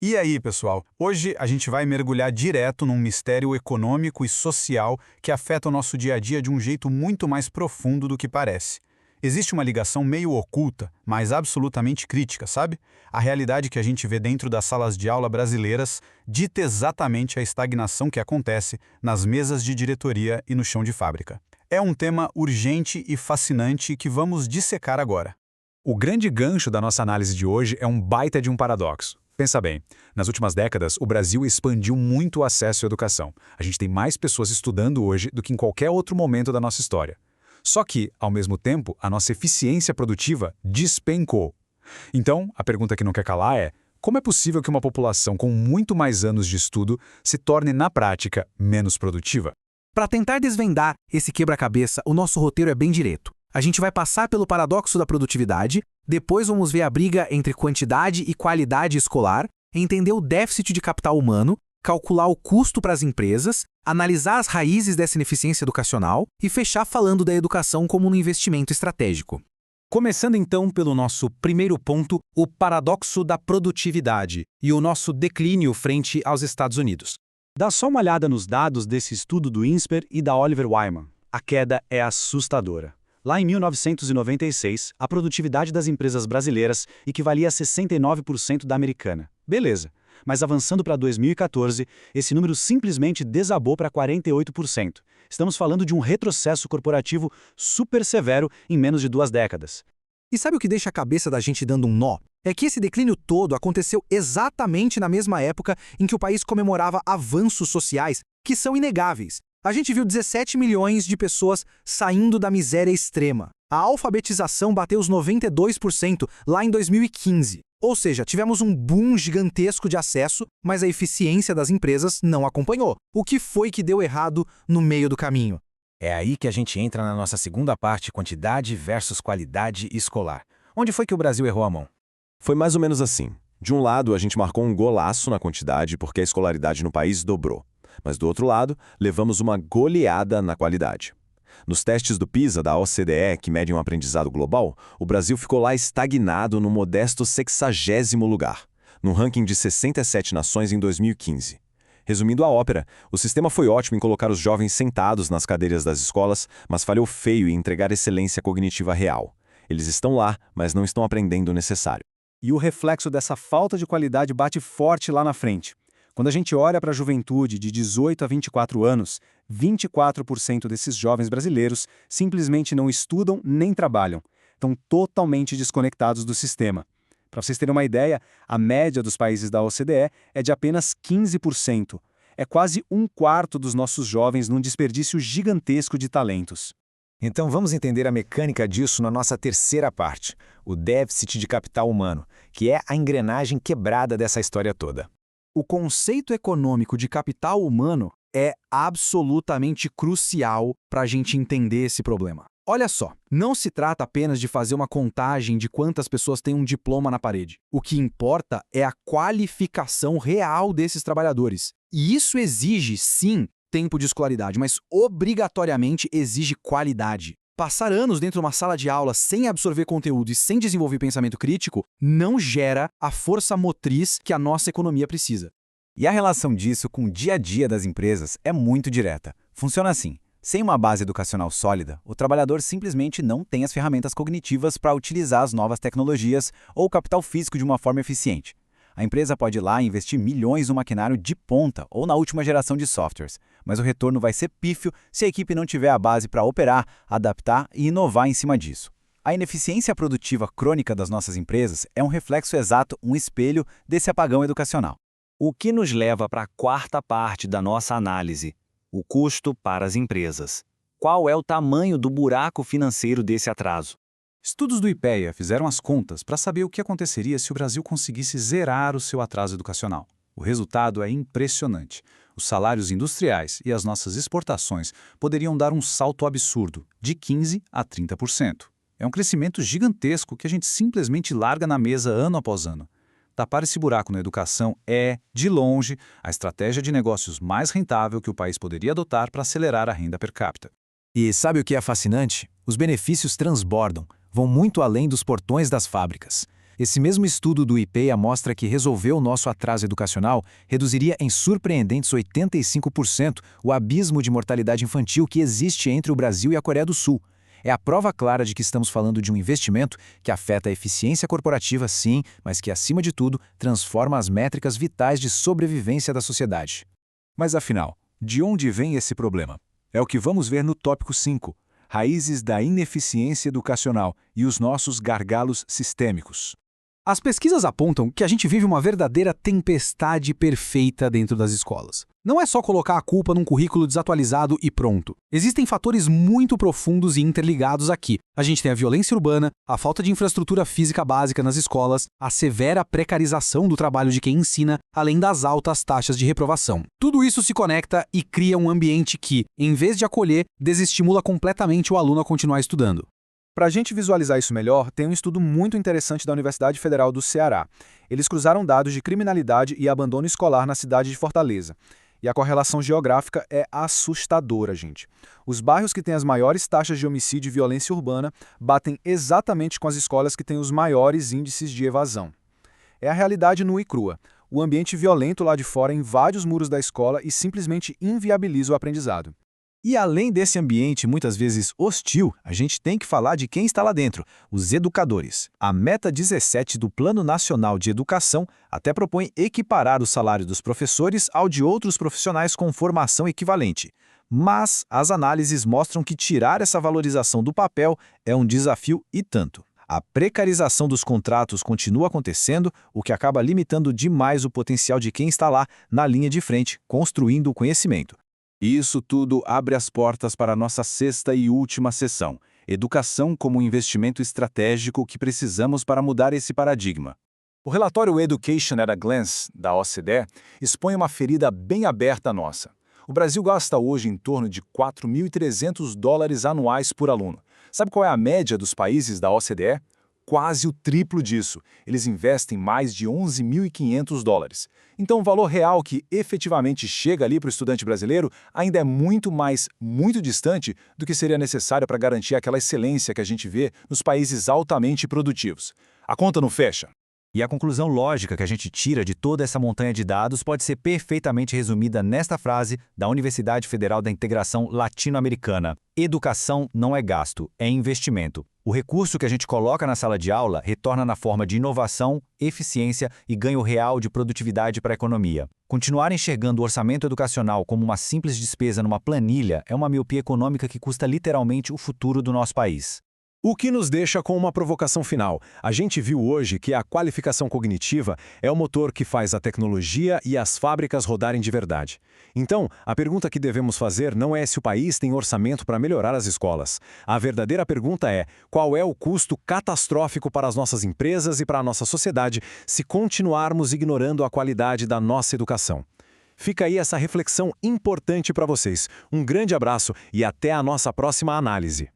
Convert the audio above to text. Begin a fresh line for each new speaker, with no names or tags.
E aí, pessoal? Hoje a gente vai mergulhar direto num mistério econômico e social que afeta o nosso dia a dia de um jeito muito mais profundo do que parece. Existe uma ligação meio oculta, mas absolutamente crítica, sabe? A realidade que a gente vê dentro das salas de aula brasileiras dita exatamente a estagnação que acontece nas mesas de diretoria e no chão de fábrica. É um tema urgente e fascinante que vamos dissecar agora.
O grande gancho da nossa análise de hoje é um baita de um paradoxo. Pensa bem, nas últimas décadas, o Brasil expandiu muito o acesso à educação. A gente tem mais pessoas estudando hoje do que em qualquer outro momento da nossa história. Só que, ao mesmo tempo, a nossa eficiência produtiva despencou. Então, a pergunta que não quer calar é: como é possível que uma população com muito mais anos de estudo se torne, na prática, menos produtiva?
Para tentar desvendar esse quebra-cabeça, o nosso roteiro é bem direto. A gente vai passar pelo paradoxo da produtividade, depois vamos ver a briga entre quantidade e qualidade escolar, entender o déficit de capital humano, calcular o custo para as empresas, analisar as raízes dessa ineficiência educacional e fechar falando da educação como um investimento estratégico.
Começando então pelo nosso primeiro ponto, o paradoxo da produtividade e o nosso declínio frente aos Estados Unidos. Dá só uma olhada nos dados desse estudo do INSPER e da Oliver Wyman. A queda é assustadora. Lá em 1996, a produtividade das empresas brasileiras equivalia a 69% da americana. Beleza, mas avançando para 2014, esse número simplesmente desabou para 48%. Estamos falando de um retrocesso corporativo super severo em menos de 2 décadas.
E sabe o que deixa a cabeça da gente dando um nó? É que esse declínio todo aconteceu exatamente na mesma época em que o país comemorava avanços sociais que são inegáveis. A gente viu 17 milhões de pessoas saindo da miséria extrema. A alfabetização bateu os 92% lá em 2015. Ou seja, tivemos um boom gigantesco de acesso, mas a eficiência das empresas não acompanhou. O que foi que deu errado no meio do caminho?
É aí que a gente entra na nossa segunda parte, quantidade versus qualidade escolar. Onde foi que o Brasil errou a mão?
Foi mais ou menos assim. De um lado, a gente marcou um golaço na quantidade porque a escolaridade no país dobrou. Mas do outro lado, levamos uma goleada na qualidade. Nos testes do PISA da OCDE, que medem o aprendizado global, o Brasil ficou lá estagnado no modesto 60º lugar, num ranking de 67 nações em 2015. Resumindo a ópera, o sistema foi ótimo em colocar os jovens sentados nas cadeiras das escolas, mas falhou feio em entregar excelência cognitiva real. Eles estão lá, mas não estão aprendendo o necessário.
E o reflexo dessa falta de qualidade bate forte lá na frente. Quando a gente olha para a juventude de 18 a 24 anos, 24% desses jovens brasileiros simplesmente não estudam nem trabalham. Estão totalmente desconectados do sistema. Para vocês terem uma ideia, a média dos países da OCDE é de apenas 15%. É quase 1/4 dos nossos jovens num desperdício gigantesco de talentos.
Então vamos entender a mecânica disso na nossa terceira parte, o déficit de capital humano, que é a engrenagem quebrada dessa história toda.
O conceito econômico de capital humano é absolutamente crucial para a gente entender esse problema. Olha só, não se trata apenas de fazer uma contagem de quantas pessoas têm um diploma na parede. O que importa é a qualificação real desses trabalhadores. E isso exige, sim, tempo de escolaridade, mas obrigatoriamente exige qualidade. Passar anos dentro de uma sala de aula sem absorver conteúdo e sem desenvolver pensamento crítico não gera a força motriz que a nossa economia precisa.
E a relação disso com o dia a dia das empresas é muito direta. Funciona assim: sem uma base educacional sólida, o trabalhador simplesmente não tem as ferramentas cognitivas para utilizar as novas tecnologias ou o capital físico de uma forma eficiente. A empresa pode ir lá e investir milhões no maquinário de ponta ou na última geração de softwares, mas o retorno vai ser pífio se a equipe não tiver a base para operar, adaptar e inovar em cima disso. A ineficiência produtiva crônica das nossas empresas é um reflexo exato, um espelho desse apagão educacional.
O que nos leva para a quarta parte da nossa análise, o custo para as empresas. Qual é o tamanho do buraco financeiro desse atraso?
Estudos do IPEA fizeram as contas para saber o que aconteceria se o Brasil conseguisse zerar o seu atraso educacional. O resultado é impressionante. Os salários industriais e as nossas exportações poderiam dar um salto absurdo, de 15% a 30%. É um crescimento gigantesco que a gente simplesmente larga na mesa ano após ano. Tapar esse buraco na educação é, de longe, a estratégia de negócios mais rentável que o país poderia adotar para acelerar a renda per capita.
E sabe o que é fascinante? Os benefícios transbordam, vão muito além dos portões das fábricas.
Esse mesmo estudo do IPEA mostra que resolver o nosso atraso educacional reduziria em surpreendentes 85% o abismo de mortalidade infantil que existe entre o Brasil e a Coreia do Sul. É a prova clara de que estamos falando de um investimento que afeta a eficiência corporativa, sim, mas que, acima de tudo, transforma as métricas vitais de sobrevivência da sociedade.
Mas afinal, de onde vem esse problema? É o que vamos ver no tópico 5, raízes da ineficiência educacional e os nossos gargalos sistêmicos.
As pesquisas apontam que a gente vive uma verdadeira tempestade perfeita dentro das escolas. Não é só colocar a culpa num currículo desatualizado e pronto. Existem fatores muito profundos e interligados aqui. A gente tem a violência urbana, a falta de infraestrutura física básica nas escolas, a severa precarização do trabalho de quem ensina, além das altas taxas de reprovação. Tudo isso se conecta e cria um ambiente que, em vez de acolher, desestimula completamente o aluno a continuar estudando.
Para a gente visualizar isso melhor, tem um estudo muito interessante da Universidade Federal do Ceará. Eles cruzaram dados de criminalidade e abandono escolar na cidade de Fortaleza. E a correlação geográfica é assustadora, gente. Os bairros que têm as maiores taxas de homicídio e violência urbana batem exatamente com as escolas que têm os maiores índices de evasão. É a realidade nua e crua. O ambiente violento lá de fora invade os muros da escola e simplesmente inviabiliza o aprendizado.
E além desse ambiente muitas vezes hostil, a gente tem que falar de quem está lá dentro, os educadores. A meta 17 do Plano Nacional de Educação até propõe equiparar o salário dos professores ao de outros profissionais com formação equivalente. Mas as análises mostram que tirar essa valorização do papel é um desafio e tanto. A precarização dos contratos continua acontecendo, o que acaba limitando demais o potencial de quem está lá na linha de frente, construindo o conhecimento. E isso tudo abre as portas para a nossa sexta e última sessão, educação como um investimento estratégico que precisamos para mudar esse paradigma. O relatório Education at a Glance, da OCDE, expõe uma ferida bem aberta nossa. O Brasil gasta hoje em torno de $4.300 anuais por aluno. Sabe qual é a média dos países da OCDE? Quase o triplo disso. Eles investem mais de $11.500. Então, o valor real que efetivamente chega ali para o estudante brasileiro ainda é muito distante do que seria necessário para garantir aquela excelência que a gente vê nos países altamente produtivos. A conta não fecha.
E a conclusão lógica que a gente tira de toda essa montanha de dados pode ser perfeitamente resumida nesta frase da Universidade Federal da Integração Latino-Americana: educação não é gasto, é investimento. O recurso que a gente coloca na sala de aula retorna na forma de inovação, eficiência e ganho real de produtividade para a economia. Continuar enxergando o orçamento educacional como uma simples despesa numa planilha é uma miopia econômica que custa literalmente o futuro do nosso país.
O que nos deixa com uma provocação final. A gente viu hoje que a qualificação cognitiva é o motor que faz a tecnologia e as fábricas rodarem de verdade. Então, a pergunta que devemos fazer não é se o país tem orçamento para melhorar as escolas. A verdadeira pergunta é: qual é o custo catastrófico para as nossas empresas e para a nossa sociedade se continuarmos ignorando a qualidade da nossa educação? Fica aí essa reflexão importante para vocês. Um grande abraço e até a nossa próxima análise.